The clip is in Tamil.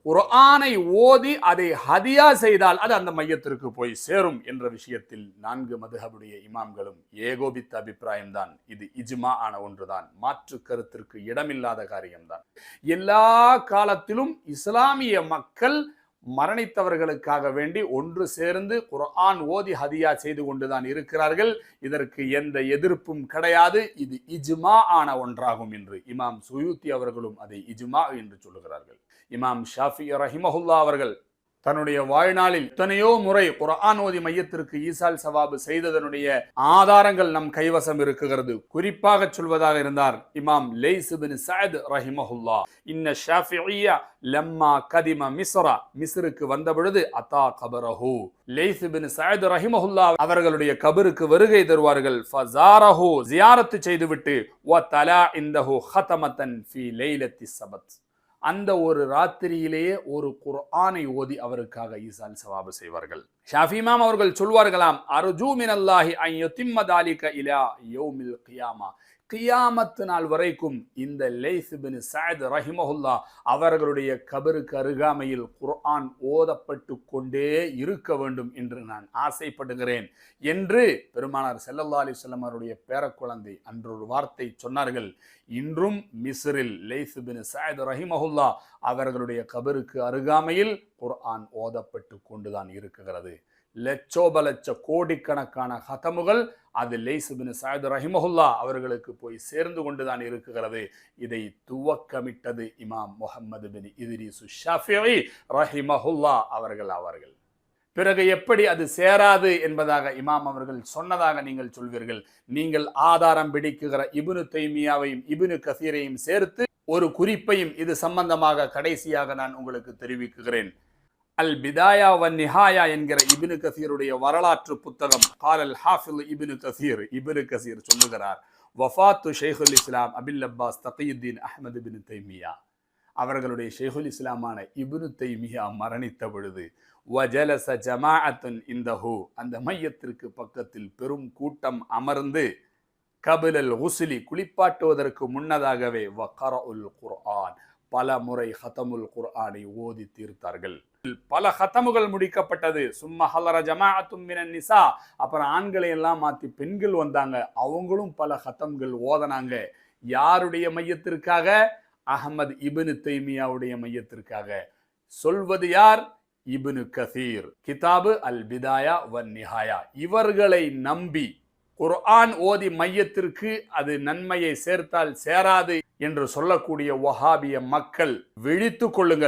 குர்ஆனை ஓதி அதை ஹதியா செய்தால் அது அந்த மையத்திற்கு போய் சேரும் என்ற விஷயத்தில் 4 மதுஹபுடைய இமாம்களும் ஏகோபித்த அபிப்பிராயம்தான். இது இஜ்மா ஆன ஒன்றுதான், மாற்று கருத்திற்கு இடமில்லாத காரியம்தான். எல்லா காலத்திலும் இஸ்லாமிய மக்கள் மரணித்தவர்களுக்காக வேண்டி ஒன்று சேர்ந்து குர்ஆன் ஓதி ஹதியா செய்து கொண்டுதான் இருக்கிறார்கள். இதற்கு எந்த எதிர்ப்பும் கிடையாது. இது இஜ்மா ஆன ஒன்றாகும் என்று இமாம் சுயூத்தி அவர்களும் அதை இஜ்மா என்று சொல்லுகிறார்கள். இமாம் ஷாஃபி ரஹிமஹுல்லா அவர்கள் தன்னுடைய வாழ்நாளில் எத்தனையோ முறை குர்ஆன் ஓதி மையத்திற்கு ஈசால் சவாபு செய்ததனுடைய ஆதாரங்கள் நம் கைவசம் இருக்குகிறது. குறிப்பாக சொல்வதாக இருந்தார் இமாம் லைஸ் இப்னு சஅத் ரஹிமஹுல்லா, இன்ன ஷாஃபிஇய்ய லம்மா கதிம மிஸ்ரா, மிஸ்ருக்கு வந்த பொழுது அதா கபரஹு, லைஸ் இப்னு சஅத் ரஹிமஹுல்லா அவர்களுடைய கபருக்கு வருகை தருவார்கள். ஃபஸாரஹு, ஜியாரத்து செய்துவிட்டு வ தலா இந்தஹு ஹதமத்தன் ஃபீ லைலத்தி ஸபத், அந்த ஒரு ராத்திரியிலேயே ஒரு குர்ஆனை ஓதி அவருக்காக ஈசால் சவாபு செய்வார்கள். ஷாஃபி இமாம் அவர்கள் சொல்வார்களாம், அர்ஜூ மினல்லாஹி அன் யுத்திம்ம தாலிக இலா யௌமில் கியாமா, கியாமத்து நாள் வரைக்கும் இந்த லைஸ் இப்னு சஅத் ரஹிமஹுல்லா அவர்களுடைய கபருக்கு அருகாமையில் குர்ஆன் ஓதப்பட்டு கொண்டே இருக்க வேண்டும் என்று நான் ஆசைப்படுகிறேன் என்று பெருமானார் ஸல்லல்லாஹு அலைஹி வஸல்லம் அவருடைய பேரக்குழந்தை அன்று ஒரு வார்த்தை சொன்னார்கள். இன்றும் மிஸ்ரில் லைஸ் இப்னு சஅத் ரஹிமஹுல்லா அவர்களுடைய கபருக்கு அருகாமையில் குர்ஆன் ஓதப்பட்டு கொண்டுதான் இருக்கிறது. லட்சோப லட்ச கோடிக்கணக்கான ஹதமுகள் அது லைஸ் இப்னு சஅத் ரஹிமஹுல்லா அவர்களுக்கு போய் சேர்ந்து கொண்டுதான் இருக்கிறது. இதை துவக்கமிட்டது இமாம் முஹம்மது பின் இத்ரீஸ் ஷாஃபிஈ ரஹிமஹுல்லா அவர்கள். பிறகு எப்படி அது சேராது என்பதாக இமாம் அவர்கள் சொன்னதாக நீங்கள் சொல்வீர்கள். நீங்கள் ஆதாரம் பிடிக்குகிற இப்னு தைமியாவையும் இப்னு கஸீரையும் சேர்த்து ஒரு குறிப்பையும் இது சம்பந்தமாக கடைசியாக நான் உங்களுக்கு தெரிவிக்கிறேன். அல் பிதாயா வன் நிஹாயா என்கிற இப்னு கஸீருடைய வரலாற்று புத்தகம், காலல் ஹாஃபில் இப்னு கஸீர் சொல்லுகிறார், வஃபாத்து ஷைகுல் இஸ்லாம் அபில் அப்பாஸ் தகியுத்தீன் அஹ்மது பின் தைமியா அவர்களுடைய ஷைகுல் இஸ்லாமான இப்னு தைமியா மரணித்த பொழுது வஜலஸ ஜமாஅத்துன் இந்தஹு, அந்த மையத்திற்கு பக்கத்தில் பெரும் கூட்டம் அமர்ந்து கபிலல் குஸ்லி, குளிப்பாட்டுவதற்கு முன்னதாகவே வகரஉல் குர்ஆன், பல முறை ஹதமுல் குர்ஆனை ஓதி தீர்த்தார்கள். பல ஹதமுகள் முடிக்கப்பட்டது. சும்மா ஹலர ஜமாஅத்தும் மினன் நிசா, அப்புறம் ஆண்களை எல்லாம் மாத்தி பெண்கள் வந்தாங்க, அவங்களும் பல ஹதம்கள் ஓதனாங்க. யாருடைய மையத்திற்காக? அஹ்மத் இப்னு தைமியாவுடைய மையத்திற்காக. சொல்வது யார்? இப்னு கஸீர், கிதாபு அல் பிதாயா வன் நிஹாயா. இவர்களை நம்பி குர்ஆன் ஓதி மையத்திற்கு அது நன்மையை சேர்த்தால் சேராது என்று சொல்லக்கூடிய வஹாபிய மக்கள் விழித்துக் கொள்ளுங்கள்.